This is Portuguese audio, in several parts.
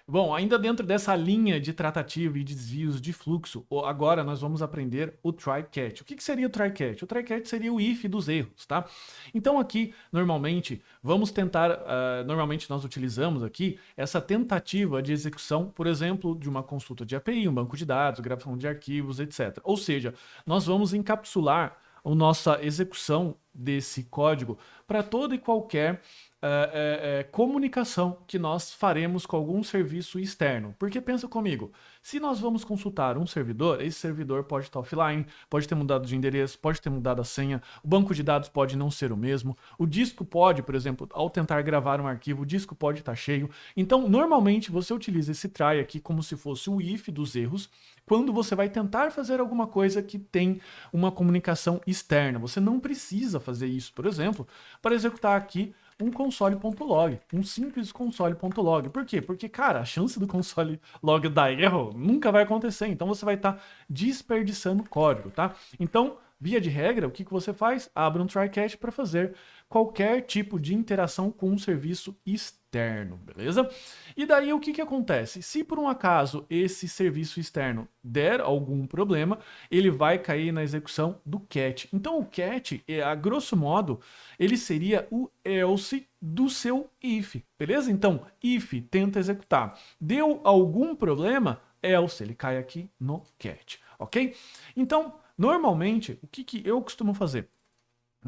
Bom, ainda dentro dessa linha de tratativa e desvios de fluxo, agora nós vamos aprender o try-catch. O que seria o try-catch? O try-catch seria o if dos erros, tá? Então aqui, normalmente, vamos tentar, normalmente nós utilizamos aqui essa tentativa de execução, por exemplo, de uma consulta de API, um banco de dados, gravação de arquivos, etc. Ou seja, nós vamos encapsular a nossa execução desse código para toda e qualquer comunicação que nós faremos com algum serviço externo. Porque pensa comigo, se nós vamos consultar um servidor, esse servidor pode estar offline, pode ter mudado de endereço, pode ter mudado a senha, o banco de dados pode não ser o mesmo, o disco pode, por exemplo, ao tentar gravar um arquivo, o disco pode estar cheio. Então, normalmente, você utiliza esse try aqui como se fosse o if dos erros, quando você vai tentar fazer alguma coisa que tem uma comunicação externa. Você não precisa fazer isso, por exemplo, para executar aqui um console.log, um simples console.log. Por quê? Porque, cara, a chance do console log dar erro nunca vai acontecer, então você vai estar desperdiçando código, tá? Então, via de regra, o que você faz? Abre um try-catch para fazer qualquer tipo de interação com um serviço externo, beleza? E daí o que acontece? Se por um acaso esse serviço externo der algum problema, ele vai cair na execução do catch. Então o catch, a grosso modo, ele seria o else do seu if, beleza? Então, if tenta executar. Deu algum problema? Else, ele cai aqui no catch, ok? Então, normalmente, o que eu costumo fazer?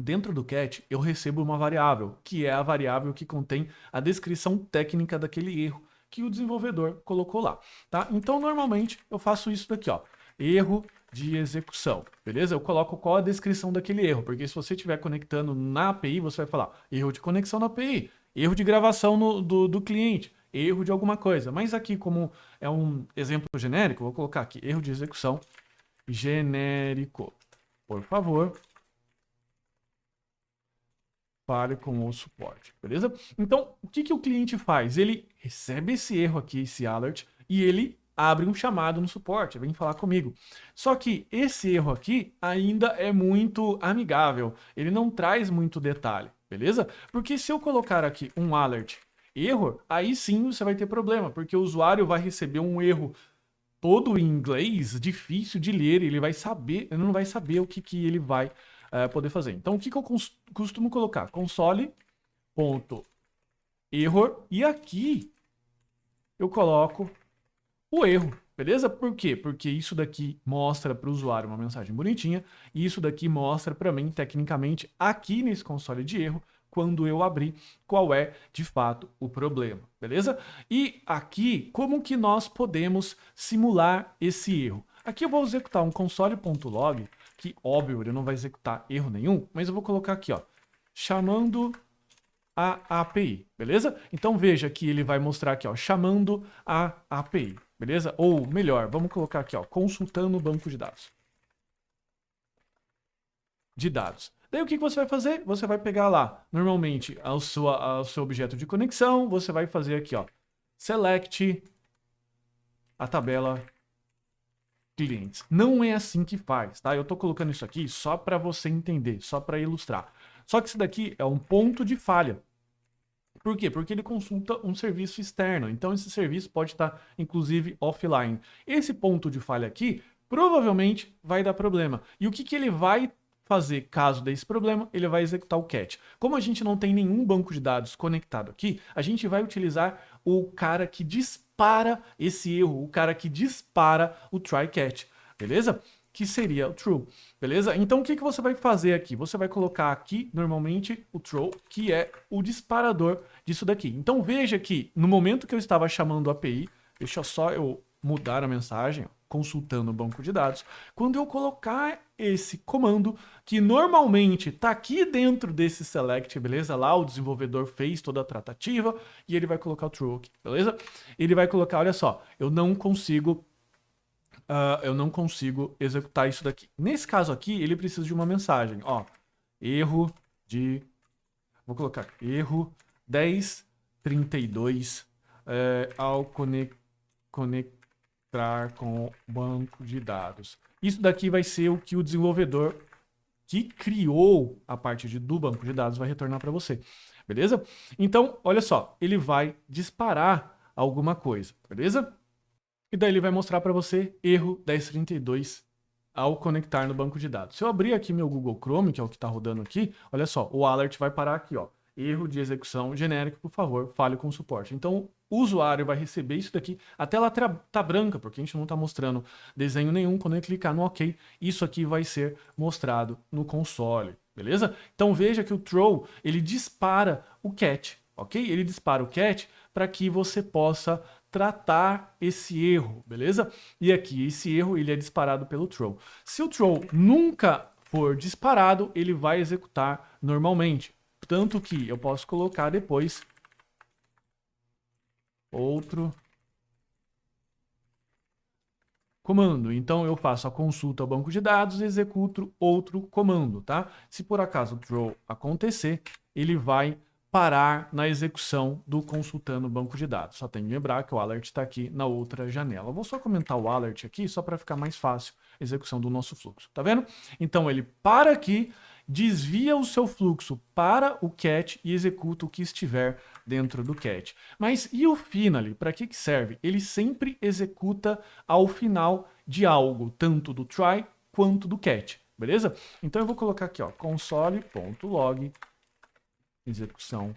Dentro do catch, eu recebo uma variável, que é a variável que contém a descrição técnica daquele erro que o desenvolvedor colocou lá, tá? Então, normalmente, eu faço isso daqui, ó, erro de execução, beleza? Eu coloco qual a descrição daquele erro, porque se você estiver conectando na API, você vai falar erro de conexão na API, erro de gravação do cliente, erro de alguma coisa. Mas aqui, como é um exemplo genérico, vou colocar aqui erro de execução genérico. Por favor, fale com o suporte, beleza? Então, o que o cliente faz? Ele recebe esse erro aqui, esse alert, e ele abre um chamado no suporte, vem falar comigo. Só que esse erro aqui ainda é muito amigável, ele não traz muito detalhe, beleza? Porque se eu colocar aqui um alert erro, aí sim você vai ter problema, porque o usuário vai receber um erro todo em inglês, difícil de ler, ele vai saber, ele não vai saber o que ele vai poder fazer. Então, o que eu costumo colocar? Console.error, e aqui eu coloco o erro, beleza? Por quê? Porque isso daqui mostra para o usuário uma mensagem bonitinha, e isso daqui mostra para mim, tecnicamente, aqui nesse console de erro, quando eu abrir, qual é, de fato, o problema, beleza? E aqui, como que nós podemos simular esse erro? Aqui eu vou executar um console.log, que, óbvio, ele não vai executar erro nenhum, mas eu vou colocar aqui, ó, chamando a API, beleza? Então veja que ele vai mostrar aqui, ó, chamando a API, beleza? Ou melhor, vamos colocar aqui, ó, consultando o banco de dados. Daí o que você vai fazer? Você vai pegar lá, normalmente, o seu objeto de conexão, você vai fazer aqui, ó, select a tabela clientes. Não é assim que faz, tá? Eu tô colocando isso aqui só para você entender, só para ilustrar. Só que isso daqui é um ponto de falha. Por quê? Porque ele consulta um serviço externo. Então, esse serviço pode estar, inclusive, offline. Esse ponto de falha aqui, provavelmente, vai dar problema. E o que ele vai fazer caso dê esse problema? Ele vai executar o catch. Como a gente não tem nenhum banco de dados conectado aqui, a gente vai utilizar o cara que dispara esse erro, o cara que dispara o try catch. Beleza? Que seria o true, beleza? Então o que você vai fazer aqui? Você vai colocar aqui, normalmente, o true, que é o disparador disso daqui. Então veja que no momento que eu estava chamando a API, deixa só eu mudar a mensagem, consultando o banco de dados, quando eu colocar esse comando, que normalmente está aqui dentro desse select, beleza? Lá o desenvolvedor fez toda a tratativa e ele vai colocar o true aqui, beleza? Ele vai colocar, olha só, eu não consigo executar isso daqui. Nesse caso aqui, ele precisa de uma mensagem. Ó, erro de... Vou colocar erro 1032 ao conectar com o banco de dados. Isso daqui vai ser o que o desenvolvedor que criou a parte do banco de dados vai retornar para você. Beleza? Então, olha só, ele vai disparar alguma coisa, beleza? E daí ele vai mostrar para você erro 1032 ao conectar no banco de dados. Se eu abrir aqui meu Google Chrome, que é o que está rodando aqui, olha só, o alert vai parar aqui, ó. Erro de execução genérico, por favor, fale com o suporte. Então, o usuário vai receber isso daqui, a tela tá branca, porque a gente não está mostrando desenho nenhum. Quando ele clicar no OK, isso aqui vai ser mostrado no console, beleza? Então veja que o throw, ele dispara o cat, ok? Ele dispara o cat para que você possa tratar esse erro, beleza? E aqui, esse erro, ele é disparado pelo throw. Se o throw nunca for disparado, ele vai executar normalmente. Tanto que eu posso colocar depois outro comando. Então eu faço a consulta ao banco de dados e executo outro comando, tá? Se por acaso o throw acontecer, ele vai parar na execução do consultando o banco de dados. Só tem que lembrar que o alert está aqui na outra janela. Eu vou só comentar o alert aqui, só para ficar mais fácil a execução do nosso fluxo, tá vendo? Então ele para aqui, desvia o seu fluxo para o cat e executa o que estiver dentro do cat. Mas e o finally? Para que serve? Ele sempre executa ao final de algo, tanto do try quanto do cat, beleza? Então eu vou colocar aqui, ó, console.log execução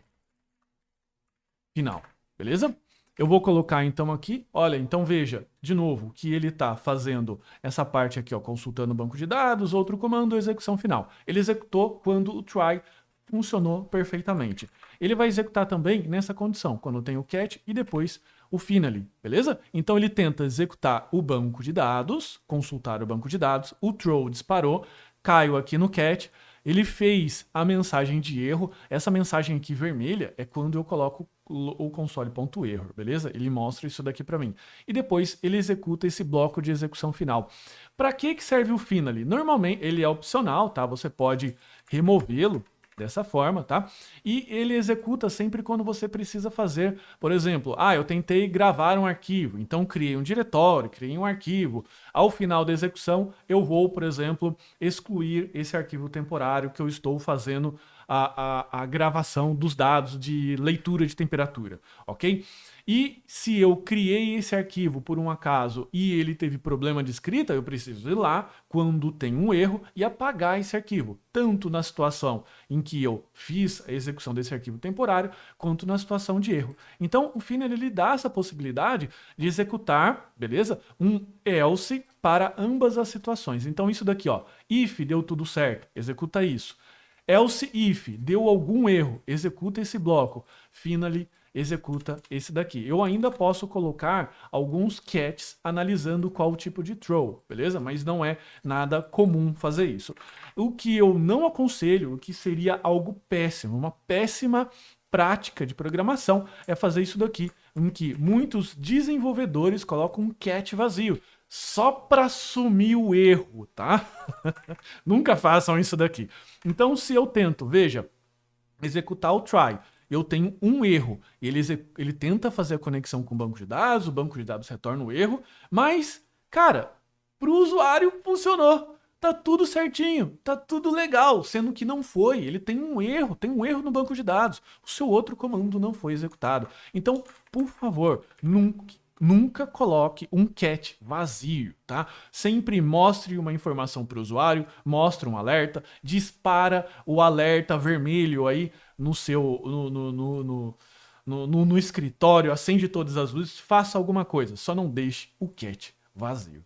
final, beleza? Eu vou colocar então aqui, olha, então veja, de novo, que ele está fazendo essa parte aqui, ó, consultando o banco de dados, outro comando, execução final. Ele executou quando o try funcionou perfeitamente. Ele vai executar também nessa condição, quando tem o cat e depois o finally, beleza? Então ele tenta executar o banco de dados, consultar o banco de dados, o throw disparou, caiu aqui no cat, ele fez a mensagem de erro. Essa mensagem aqui vermelha é quando eu coloco o console.error, beleza? Ele mostra isso daqui para mim. E depois ele executa esse bloco de execução final. Para que serve o finally? Normalmente ele é opcional, tá? Você pode removê-lo dessa forma, tá? E ele executa sempre quando você precisa fazer, por exemplo, eu tentei gravar um arquivo, então criei um diretório, criei um arquivo. Ao final da execução, eu vou, por exemplo, excluir esse arquivo temporário que eu estou fazendo a gravação dos dados de leitura de temperatura, ok? E se eu criei esse arquivo por um acaso e ele teve problema de escrita, eu preciso ir lá quando tem um erro e apagar esse arquivo, tanto na situação em que eu fiz a execução desse arquivo temporário, quanto na situação de erro. Então, o Finally ele dá essa possibilidade de executar, beleza? Um else para ambas as situações. Então, isso daqui, ó, if deu tudo certo, executa isso. Else if deu algum erro, executa esse bloco. Finally executa esse daqui. Eu ainda posso colocar alguns cats analisando qual tipo de throw, beleza? Mas não é nada comum fazer isso. O que eu não aconselho, o que seria algo péssimo, uma péssima prática de programação, é fazer isso daqui, em que muitos desenvolvedores colocam um cat vazio, só para sumir o erro, tá? Nunca façam isso daqui. Então, se eu tento, veja, executar o try, eu tenho um erro. Ele tenta fazer a conexão com o banco de dados retorna o erro, mas, cara, para o usuário funcionou. Tá tudo certinho, tá tudo legal, sendo que não foi. Ele tem um erro no banco de dados. O seu outro comando não foi executado. Então, por favor, nunca coloque um cat vazio, tá? Sempre mostre uma informação para o usuário, mostre um alerta, dispara o alerta vermelho aí no seu no escritório, acende todas as luzes, faça alguma coisa, só não deixe o cat vazio.